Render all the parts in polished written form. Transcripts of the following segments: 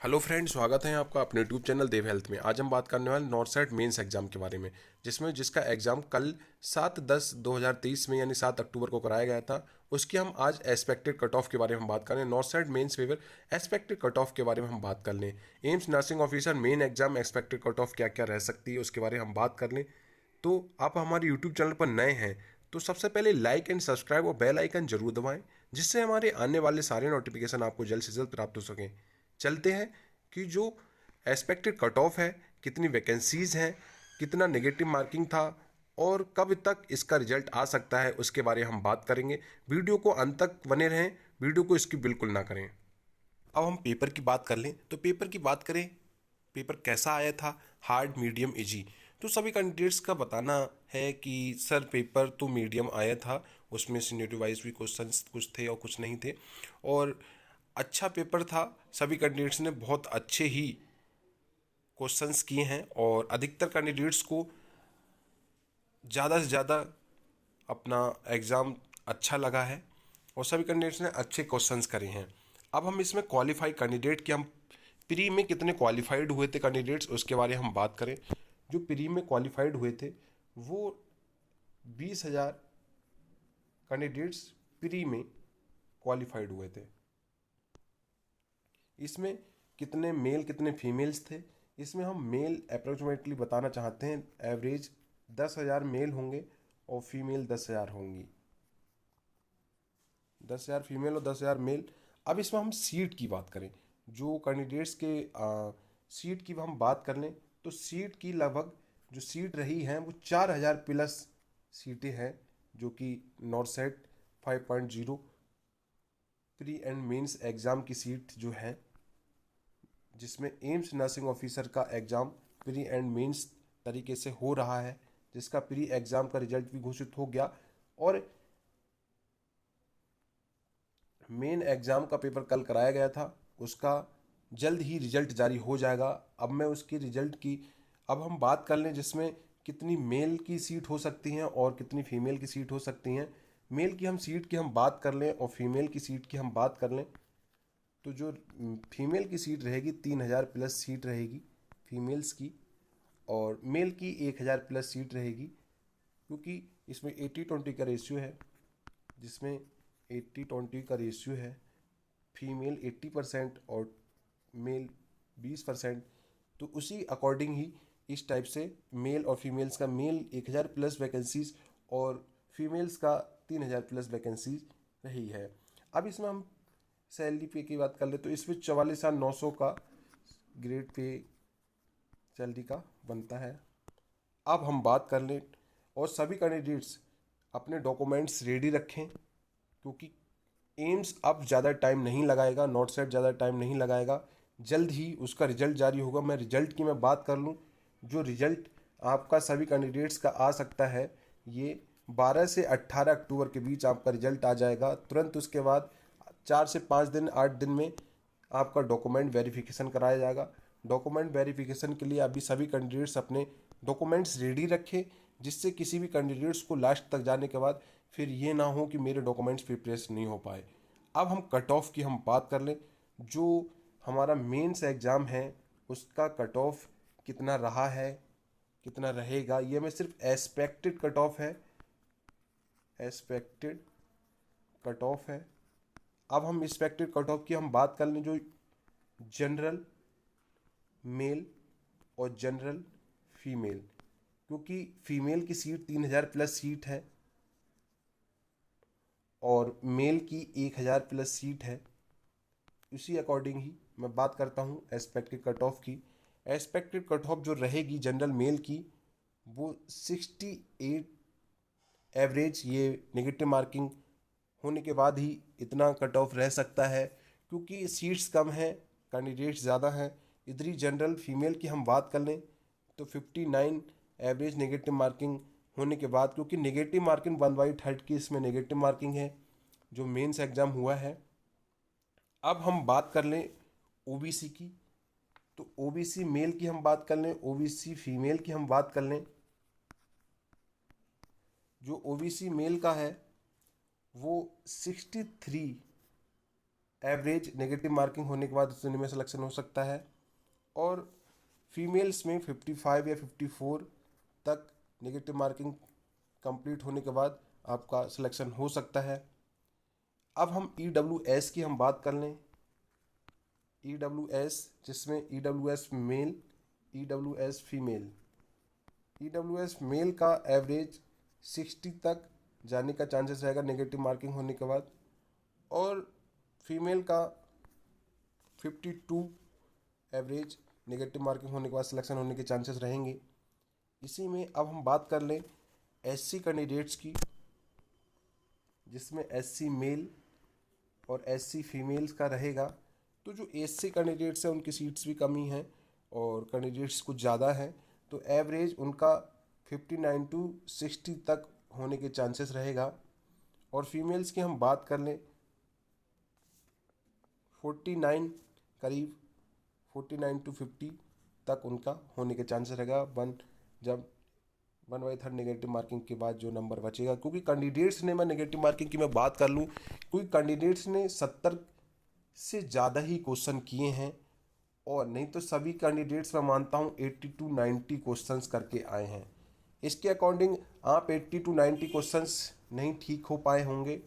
Hello friend, स्वागत है आपका अपने यूट्यूब चैनल देव हेल्थ में। आज हम बात करने वाले नॉर्सेट मेंस एग्जाम के बारे में, जिसका एग्जाम कल 7/10/2023 में यानी 7 अक्टूबर को कराया गया था। उसकी हम आज एक्सपेक्टेड कट ऑफ के बारे में हम बात करें। NORCET mains paper expected cut off के बारे में हम बात कर लें। AIIMS nursing officer main exam expected cut off क्या क्या रह सकती है उसके बारे में हम बात कर लें। तो आप हमारे यूट्यूब चैनल पर नए हैं तो सबसे पहले लाइक एंड सब्सक्राइब और बेल आइकन जरूर दबाएं, जिससे हमारे आने वाले सारे नोटिफिकेशन आपको जल्द से जल्द प्राप्त हो सकें। चलते हैं कि जो एक्सपेक्टेड कट ऑफ है, कितनी वैकेंसीज हैं, कितना नेगेटिव मार्किंग था और कब तक इसका रिजल्ट आ सकता है उसके बारे में हम बात करेंगे। वीडियो को अंत तक बने रहें, वीडियो को स्किप बिल्कुल ना करें। अब हम पेपर की बात कर लें तो पेपर की बात करें, पेपर कैसा आया था, हार्ड मीडियम इजी। तो सभी कैंडिडेट्स का बताना है कि सर पेपर तो मीडियम आया था, उसमें सीनियरिटी वाइज भी क्वेश्चंस कुछ थे और कुछ नहीं थे, और अच्छा पेपर था। सभी कैंडिडेट्स ने बहुत अच्छे ही क्वेश्चंस किए हैं और अधिकतर कैंडिडेट्स को ज़्यादा से ज़्यादा अपना एग्ज़ाम अच्छा लगा है और सभी कैंडिडेट्स ने अच्छे क्वेश्चंस करे हैं। अब हम इसमें क्वालिफाइड कैंडिडेट की हम प्री में कितने क्वालिफाइड हुए थे कैंडिडेट्स उसके बारे में हम बात करें। जो प्री में क्वालिफाइड हुए थे वो 20,000 कैंडिडेट्स प्री में क्वालिफाइड हुए थे। इसमें कितने मेल कितने फीमेल्स थे, इसमें हम मेल अप्रोक्सीमेटली बताना चाहते हैं। एवरेज 10,000 मेल होंगे और फीमेल 10,000 होंगी। 10,000 फीमेल और 10,000 मेल। अब इसमें हम सीट की बात करें, जो कैंडिडेट्स के सीट की हम बात कर लें तो सीट की लगभग जो सीट रही हैं वो 4,000 प्लस सीटें हैं, जो कि NORCET 5.0 pre and mains exam की सीट जो है, जिसमें एम्स नर्सिंग ऑफिसर का एग्ज़ाम प्री एंड मेंस तरीके से हो रहा है, जिसका प्री एग्ज़ाम का रिजल्ट भी घोषित हो गया और मेन एग्ज़ाम का पेपर कल कराया गया था। उसका जल्द ही रिजल्ट जारी हो जाएगा। अब मैं उसकी रिजल्ट की अब हम बात कर लें, जिसमें कितनी मेल की सीट हो सकती हैं और कितनी फीमेल की सीट हो सकती हैं। मेल की हम सीट की हम बात कर लें और फीमेल की सीट की हम बात कर लें तो जो फीमेल की सीट रहेगी 3,000 प्लस सीट रहेगी फीमेल्स की, और मेल की 1,000 प्लस सीट रहेगी, क्योंकि इसमें 80-20 का रेशियो है। जिसमें 80-20 का रेशियो है, फीमेल 80% और मेल 20%। तो उसी अकॉर्डिंग ही इस टाइप से मेल और फीमेल्स का, मेल 1,000 प्लस वैकेंसीज और फीमेल्स का 3,000 प्लस वैकेंसीज रही है। अब इसमें हम सैलरी पे की बात कर ले तो इसमें 44,900 का ग्रेड पे सैलरी का बनता है। अब हम बात कर लें और सभी कैंडिडेट्स अपने डॉक्यूमेंट्स रेडी रखें, क्योंकि एम्स अब ज़्यादा टाइम नहीं लगाएगा, नॉट सेट ज़्यादा टाइम नहीं लगाएगा, जल्द ही उसका रिजल्ट जारी होगा। मैं रिजल्ट की मैं बात कर लूँ, जो रिजल्ट आपका सभी कैंडिडेट्स का आ सकता है, ये 12 से 18 अक्टूबर के बीच आपका रिजल्ट आ जाएगा। तुरंत उसके बाद 4 से 5 दिन 8 दिन में आपका डॉक्यूमेंट वेरिफिकेशन कराया जाएगा। डॉक्यूमेंट वेरिफिकेशन के लिए अभी सभी कैंडिडेट्स अपने डॉक्यूमेंट्स रेडी रखें, जिससे किसी भी कैंडिडेट्स को लास्ट तक जाने के बाद फिर ये ना हो कि मेरे डॉक्यूमेंट्स प्रिपरेशन नहीं हो पाए। अब हम कट ऑफ की हम बात कर लें। जो हमारा मेंस एग्ज़ाम है उसका कट ऑफ कितना रहा है, कितना रहेगा, ये मैं सिर्फ एक्सपेक्टेड कट ऑफ है, एक्सपेक्टेड कट ऑफ है। अब हम एक्सपेक्टेड कट ऑफ की हम बात कर लें, जो जनरल मेल और जनरल फीमेल, क्योंकि फीमेल की सीट 3,000 प्लस सीट है और मेल की 1,000 प्लस सीट है। इसी अकॉर्डिंग ही मैं बात करता हूँ एक्सपेक्टेड कट ऑफ की। एक्सपेक्टेड कट ऑफ जो रहेगी जनरल मेल की वो 68 एवरेज, ये नेगेटिव मार्किंग होने के बाद ही इतना कट ऑफ रह सकता है, क्योंकि सीट्स कम हैं, कैंडिडेट्स ज़्यादा हैं। इधर ही जनरल फीमेल की हम बात कर लें तो 59 एवरेज नेगेटिव मार्किंग होने के बाद, क्योंकि नेगेटिव मार्किंग 1/3 की इसमें नेगेटिव मार्किंग है जो मेंस एग्ज़ाम हुआ है। अब हम बात कर लें ओबीसी की, तो ओबीसी मेल की हम बात कर लें, ओबीसी फीमेल की हम बात कर लें। जो ओबीसी मेल का है वो 63 एवरेज नेगेटिव मार्किंग होने के बाद उतने में सिलेक्शन हो सकता है। और फीमेल्स में 55 या 54 तक नेगेटिव मार्किंग कंप्लीट होने के बाद आपका सिलेक्शन हो सकता है। अब हम EWS की हम बात कर लें। EWS जिसमें EWS male, EWS female. EWS male का एवरेज 60 तक जाने का चांसेस रहेगा नेगेटिव मार्किंग होने के बाद, और फीमेल का 52 एवरेज नेगेटिव मार्किंग होने के बाद सिलेक्शन होने के चांसेस रहेंगे। इसी में अब हम बात कर लें SC कैंडिडेट्स की, जिसमें SC मेल और SC फीमेल्स का रहेगा। तो जो SC कैंडिडेट्स हैं उनकी सीट्स भी कमी हैं और कैंडिडेट्स कुछ ज़्यादा हैं, तो एवरेज उनका 59 to 60 तक होने के चांसेस रहेगा। और फीमेल्स की हम बात कर लें 49 करीब 49 to 50 तक उनका होने के चांसेस रहेगा जब 1/3 नेगेटिव मार्किंग के बाद जो नंबर बचेगा। क्योंकि कैंडिडेट्स ने, मैं नेगेटिव मार्किंग की मैं बात कर लूँ, क्योंकि कैंडिडेट्स ने 70 से ज़्यादा ही क्वेश्चन किए हैं, और नहीं तो सभी कैंडिडेट्स मैं मानता हूँ 80 to 90 क्वेश्चंस करके आए हैं। इसके अकॉर्डिंग आप 80 to 90 क्वेश्चंस नहीं ठीक हो पाए होंगे,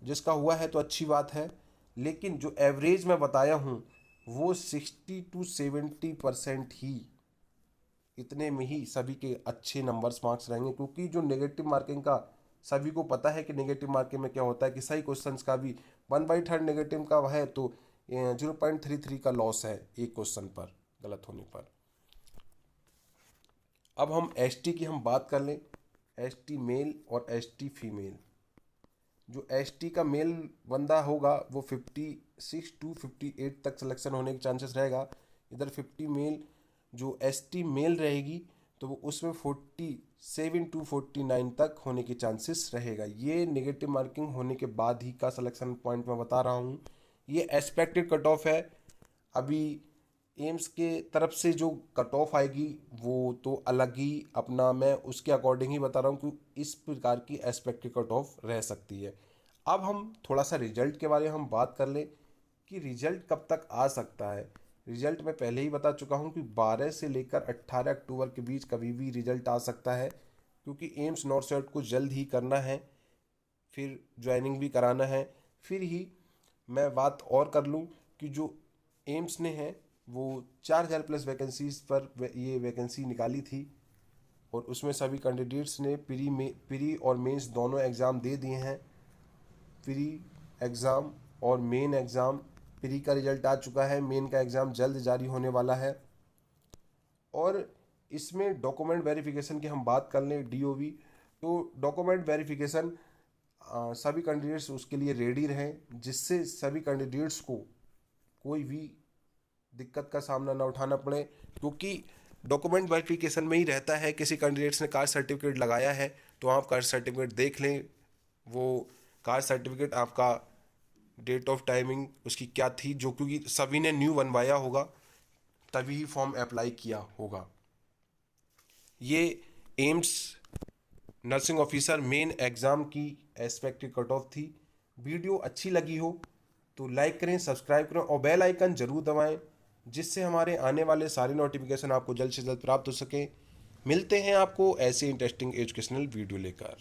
जिसका हुआ है तो अच्छी बात है, लेकिन जो एवरेज मैं बताया हूँ वो 60 to 70% ही, इतने में ही सभी के अच्छे नंबर्स मार्क्स रहेंगे। क्योंकि जो नेगेटिव मार्किंग का सभी को पता है कि नेगेटिव मार्किंग में क्या होता है कि सही क्वेश्चंस का भी 1/3 नेगेटिव का है तो 0.33 का लॉस है एक क्वेश्चन पर गलत होने पर। अब हम ST की हम बात कर लें, ST मेल और ST फीमेल। जो ST का मेल बंदा होगा वो 56 to 58 तक सिलेक्शन होने के चांसेस रहेगा। इधर 50 मेल जो ST मेल रहेगी तो वो उसमें 47 to 49 तक होने के चांसेस रहेगा। ये नेगेटिव मार्किंग होने के बाद ही का सिलेक्शन पॉइंट मैं बता रहा हूँ। ये एक्सपेक्टेड कट ऑफ है। अभी एम्स के तरफ से जो कट ऑफ आएगी वो तो अलग ही, अपना मैं उसके अकॉर्डिंग ही बता रहा हूँ कि इस प्रकार की एक्सपेक्टेड कट ऑफ रह सकती है। अब हम थोड़ा सा रिजल्ट के बारे में हम बात कर लें कि रिजल्ट कब तक आ सकता है। रिजल्ट मैं पहले ही बता चुका हूँ कि 12 से लेकर 18 अक्टूबर के बीच कभी भी रिजल्ट आ सकता है, क्योंकि एम्स नॉर्थ को जल्द ही करना है, फिर ज्वाइनिंग भी कराना है। फिर ही मैं बात और कर लूँ कि जो एम्स ने है वो 4000+ वैकेंसीज पर ये वैकेंसी निकाली थी, और उसमें सभी कैंडिडेट्स ने प्री और मेंस दोनों एग्ज़ाम दे दिए हैं। प्री एग्ज़ाम और मेन एग्ज़ाम, प्री का रिजल्ट आ चुका है, मेन का एग्ज़ाम जल्द जारी होने वाला है। और इसमें डॉक्यूमेंट वेरिफिकेशन की हम बात कर लें, DOV, तो डॉक्यूमेंट वेरिफिकेशन सभी कैंडिडेट्स उसके लिए रेडी रहें, जिससे सभी कैंडिडेट्स को कोई भी दिक्कत का सामना ना उठाना पड़े। क्योंकि डॉक्यूमेंट वेरिफिकेशन में ही रहता है, किसी कैंडिडेट्स ने कास्ट सर्टिफिकेट लगाया है तो आप कास्ट सर्टिफिकेट देख लें, वो कास्ट सर्टिफिकेट आपका डेट ऑफ टाइमिंग उसकी क्या थी, जो क्योंकि सभी ने न्यू बनवाया होगा तभी ही फॉर्म अप्लाई किया होगा। ये AIIMS nursing officer main exam की एक्सपेक्टेड कट ऑफ थी। वीडियो अच्छी लगी हो तो लाइक करें, सब्सक्राइब करें और बेल आइकन ज़रूर दबाएं, जिससे हमारे आने वाले सारे नोटिफिकेशन आपको जल्द से जल्द प्राप्त हो सके। मिलते हैं आपको ऐसे इंटरेस्टिंग एजुकेशनल वीडियो लेकर।